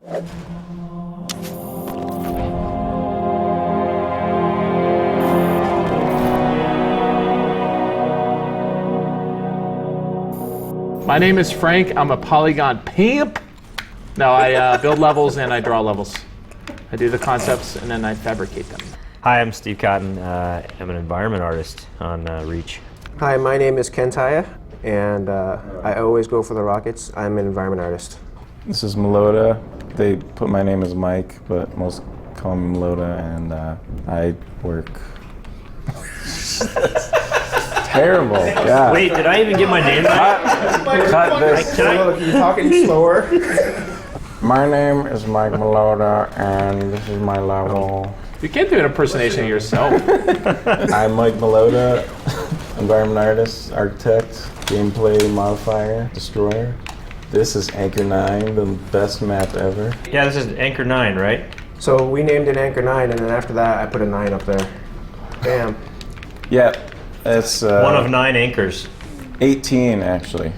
My name is Frank. I'm a polygon pimp. No, I build levels and I draw levels. I do the concepts and then I fabricate them. Hi, I'm Steve Cotton. I'm an environment artist on Reach. Hi, my name is Ken Taya, and I always go for the rockets. I'm an environment artist. This is Melota. They put my name as Mike, but most call me Melota, and I work. Terrible. Yeah. Wait, did I even get my name right? Cut this. You're talking slower. My name is Mike Melota, and this is my level. You can't do an impersonation of yourself. I'm Mike Melota, environment artist, architect, gameplay modifier, destroyer. This is Anchor 9, the best map ever. Yeah, this is Anchor 9, right? So we named it Anchor 9, and then after that, I put a 9 up there. Bam. Yeah, it's One of 9 anchors. 18 actually.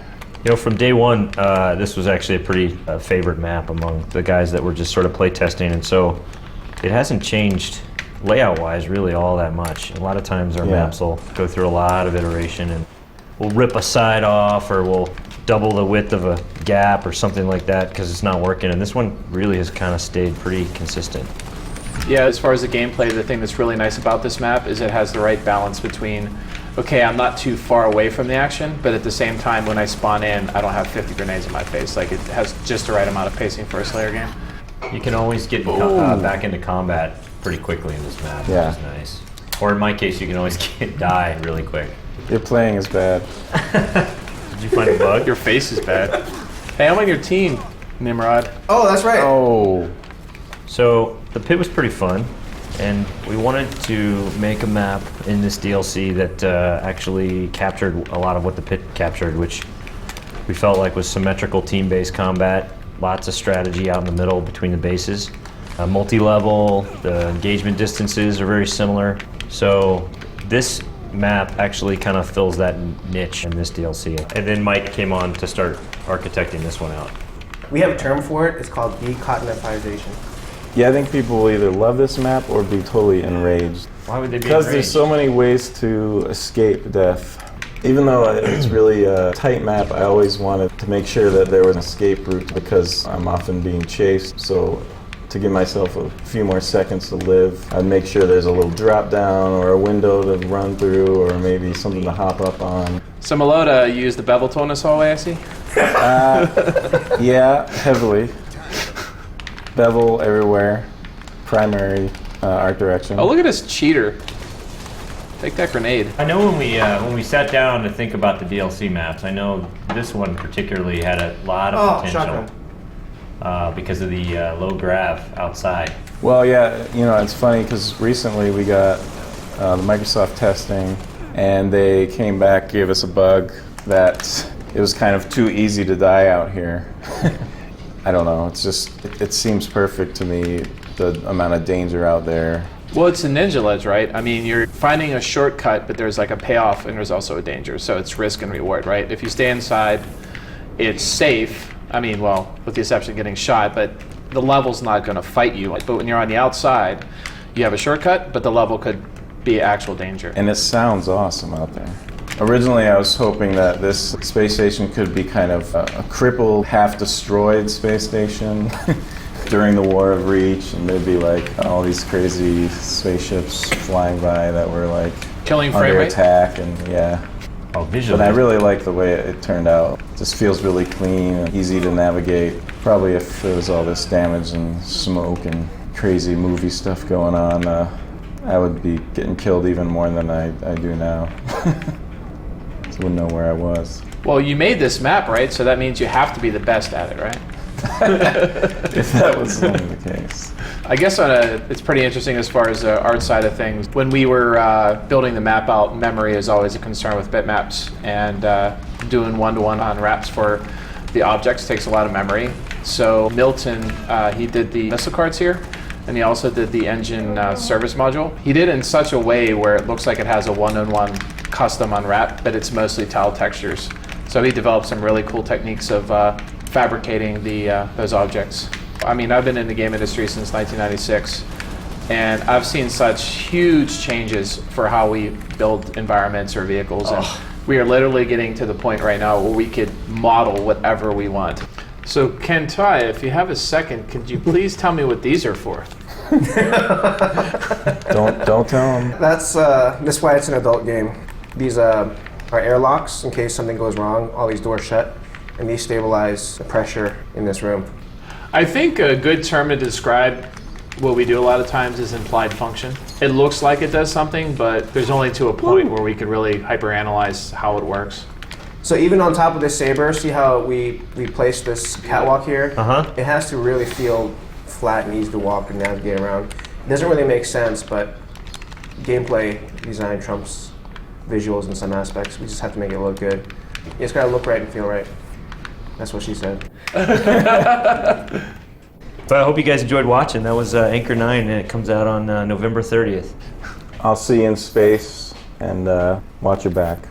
You know, from day one, this was actually a pretty favored map among the guys that were just sort of play testing, and so it hasn't changed layout-wise really all that much. A lot of times our maps will go through a lot of iteration, and we'll rip a side off, or we'll double the width of a gap or something like that because it's not working, and this one really has kind of stayed pretty consistent. Yeah, as far as the gameplay, the thing that's really nice about this map is it has the right balance between, okay, I'm not too far away from the action, but at the same time, when I spawn in, I don't have 50 grenades in my face. Like, it has just the right amount of pacing for a Slayer game. You can always get back into combat pretty quickly in this map, which is nice. Or in my case, you can always die really quick. Your playing is bad. Did you find a bug? Your face is bad. Hey, I'm on your team, Nimrod. Oh, that's right. Oh. So the pit was pretty fun, and we wanted to make a map in this DLC that actually captured a lot of what the pit captured, which we felt like was symmetrical team-based combat, lots of strategy out in the middle between the bases, multi-level, the engagement distances are very similar. So this map actually kind of fills that niche in this DLC. And then Mike came on to start architecting this one out. We have a term for it. It's called decottonization. Yeah, I think people will either love this map or be totally enraged. Why would they be Because enraged? there's so many ways to escape death. Even though it's really a tight map, I always wanted to make sure that there was an escape route because I'm often being chased. So to give myself a few more seconds to live, I'd make sure there's a little drop down or a window to run through or maybe something to hop up on. So Melota used the bevel tool in this hallway, I see? Yeah, heavily. Bevel everywhere. Primary art direction. Oh, look at this cheater. Take that grenade. I know when we sat down to think about the DLC maps, I know this one particularly had a lot of potential because of the low grav outside. Well, yeah, you know, it's funny because recently we got the Microsoft testing, and they came back, gave us a bug that it was kind of too easy to die out here. I don't know, it's just, it seems perfect to me, the amount of danger out there. Well, it's a ninja ledge, right? I mean, you're finding a shortcut, but there's like a payoff and there's also a danger. So it's risk and reward, right? If you stay inside, it's safe. I mean, well, with the exception of getting shot, but the level's not going to fight you. But when you're on the outside, you have a shortcut, but the level could be actual danger. And it sounds awesome out there. Originally, I was hoping that this space station could be kind of a crippled, half-destroyed space station during the War of Reach, and there'd be like all these crazy spaceships flying by that were like Killing frame under rate? attack, and yeah. Oh, visually. But I really like the way it turned out. It just feels really clean and easy to navigate. Probably if there was all this damage and smoke and crazy movie stuff going on, I would be getting killed even more than I do now. So I wouldn't know where I was. Well, you made this map, right? So that means you have to be the best at it, right? If that was only the case. I guess it's pretty interesting as far as the art side of things. When we were building the map out, memory is always a concern with bitmaps, and doing one-to-one on wraps for the objects takes a lot of memory. So Milton, he did the missile cards here, and he also did the engine service module. He did it in such a way where it looks like it has a one-on-one custom unwrap, but it's mostly tile textures. So he developed some really cool techniques of fabricating those objects. I mean, I've been in the game industry since 1996, and I've seen such huge changes for how we build environments or vehicles. And we are literally getting to the point right now where we could model whatever we want. So, Kentai, if you have a second, could you please tell me what these are for? Don't tell them. That's why it's an adult game. These are airlocks in case something goes wrong. All these doors shut, and these stabilize the pressure in this room. I think a good term to describe what we do a lot of times is implied function. It looks like it does something, but there's only to a point where we could really hyperanalyze how it works. So even on top of this Saber, see how we place this catwalk here? It has to really feel flat and easy to walk and navigate around. It doesn't really make sense, but gameplay design trumps visuals in some aspects. We just have to make it look good. You just gotta look right and feel right. That's what she said. So I hope you guys enjoyed watching. That was Anchor 9, and it comes out on November 30th. I'll see you in space, and watch your back.